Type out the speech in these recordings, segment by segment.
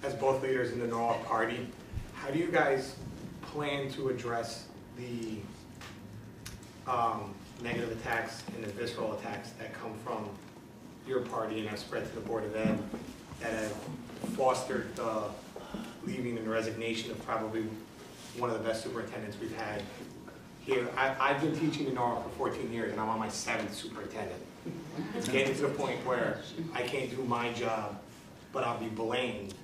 as both leaders in the Norwalk Party, how do you guys plan to address the negative attacks and the visceral attacks that come from your party and have spread to the Board of Ed that have fostered the leaving and resignation of probably one of the best superintendents we've had here? I've been teaching in Norwalk for 14 years and I'm on my 7th superintendent. It's getting to the point where I can't do my job, but I'll be blamed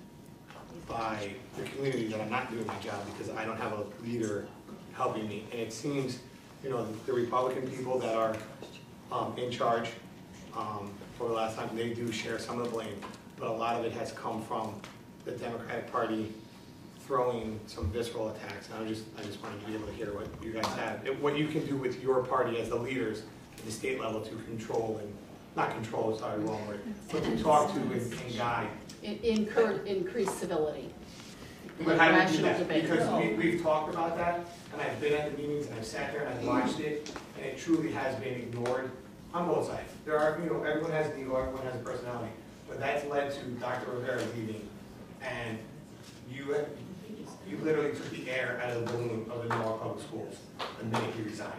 by the community that I'm not doing my job because I don't have a leader helping me. And it seems, you know, the Republican people that are in charge for the last time, they do share some of the blame, but a lot of it has come from the Democratic Party throwing some visceral attacks. And I just wanted to be able to hear what you guys have, what you can do with your party as the leaders at the state level to control and, not control, sorry, wrong word, but to talk to and guide. Increase civility. But how do you do that? Because we've talked about that, and I've been at the meetings, and I've sat there and I've watched it, and it truly has been ignored on both sides. There are, you know, everyone has an ego, everyone has a personality, but that's led to Dr. Rivera leaving, and you literally took the air out of the balloon of the Norwalk Public Schools the minute he resigned.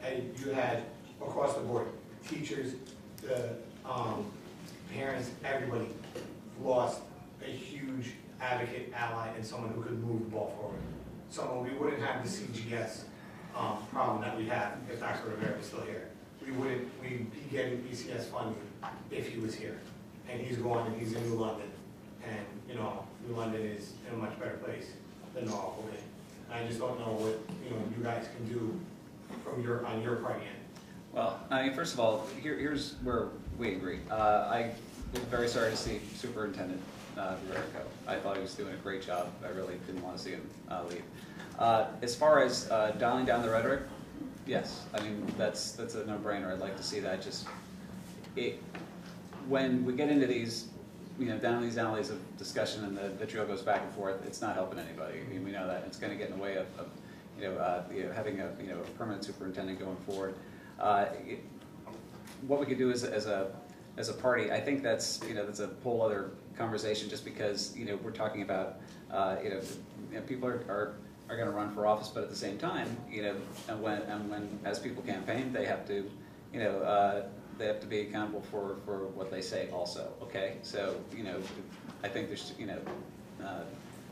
And you had, across the board, teachers, the parents, everybody lost a huge advocate, ally, and someone who could move the ball forward. Someone, we wouldn't have the CGS problem that we have if Dr. Rivera was still here. We'd be getting ECS funding if he was here. And he's gone and he's in New London. And, you know, New London is in a much better place than Norwalk will be. I just don't know what, you know, you guys can do from on your party end. Well, I mean, first of all, here's where we agree. I was very sorry to see Superintendent Rivera go. I thought he was doing a great job. I really didn't want to see him leave. As far as dialing down the rhetoric, yes. I mean, that's a no-brainer. I'd like to see that. Just when we get into these, you know, down these alleys of discussion and the vitriol goes back and forth, it's not helping anybody. I mean, we know that it's going to get in the way of having a permanent superintendent going forward. What we could do as a party, I think that's that's a whole other conversation. Just because we're talking about people are going to run for office, but at the same time and when as people campaign, they have to they have to be accountable for what they say also. Okay, so I think there's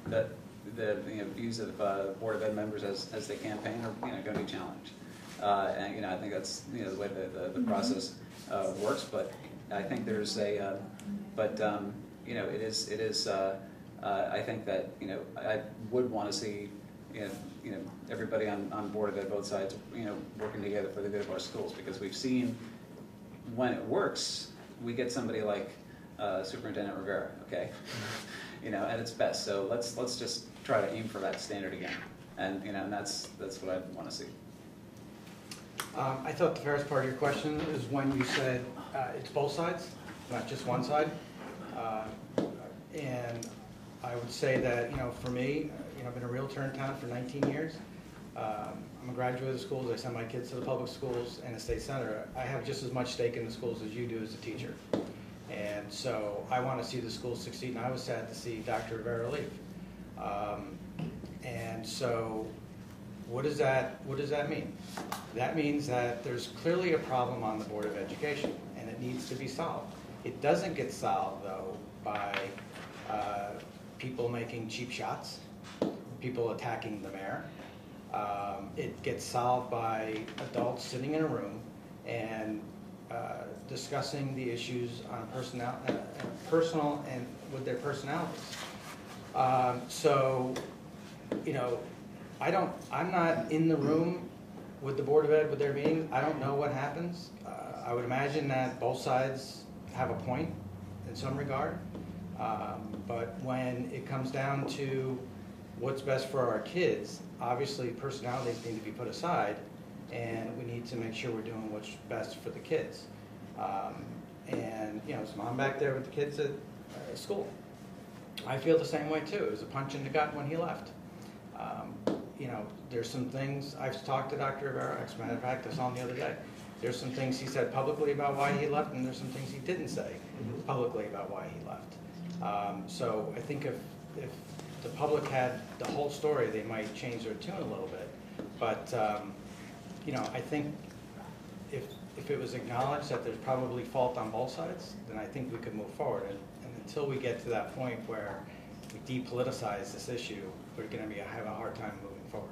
that the views of Board of Ed members as they campaign are going to be challenged. And I think that's the way the process works. But I think there's a it is I think that I would want to see everybody on Board of Ed, both sides, working together for the good of our schools, because we've seen when it works, we get somebody like Superintendent Rivera, okay, at its best. So let's just try to aim for that standard again, and and that's what I want to see. I thought the fairest part of your question is when you said it's both sides, not just one side. And I would say that, for me, I've been a realtor in town for 19 years. I'm a graduate of the schools. I send my kids to the public schools and the state senator. I have just as much stake in the schools as you do as a teacher. And so I want to see the schools succeed, and I was sad to see Dr. Rivera leave. And so what does that mean? That means that there's clearly a problem on the Board of Education, and it needs to be solved. It doesn't get solved, though, by people making cheap shots, people attacking the mayor. It gets solved by adults sitting in a room and discussing the issues on personal and with their personalities. So, I'm not in the room with the Board of Ed with their meetings. I don't know what happens. I would imagine that both sides have a point in some regard. But when it comes down to what's best for our kids, obviously personalities need to be put aside, and we need to make sure we're doing what's best for the kids. So I'm back there with the kids at school. I feel the same way too. It was a punch in the gut when he left. There's some things, I've talked to Dr. Rivera, as a matter of fact, I saw him the other day. There's some things he said publicly about why he left, and there's some things he didn't say publicly about why he left. So I think if the public had the whole story, they might change their tune a little bit. But, you know, I think if it was acknowledged that there's probably fault on both sides, then I think we could move forward. And until we get to that point where we depoliticize this issue, we're going to have a hard time moving forward.